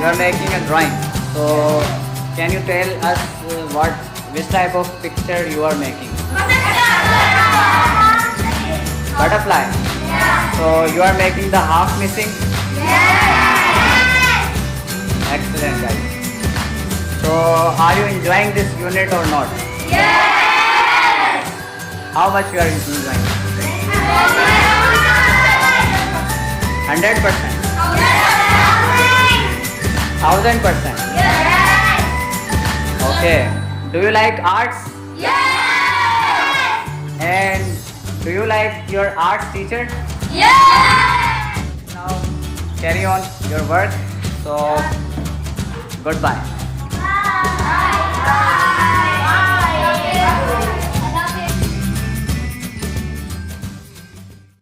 You are making a drawing. So can you tell us which type of picture you are making? Butterfly. So you are making the half missing? Excellent, guys. So are you enjoying this unit or not? How much you are enjoying? 100%? 1000%? Okay. Do you like arts? And do you like your arts teacher? Now carry on your work. So goodbye.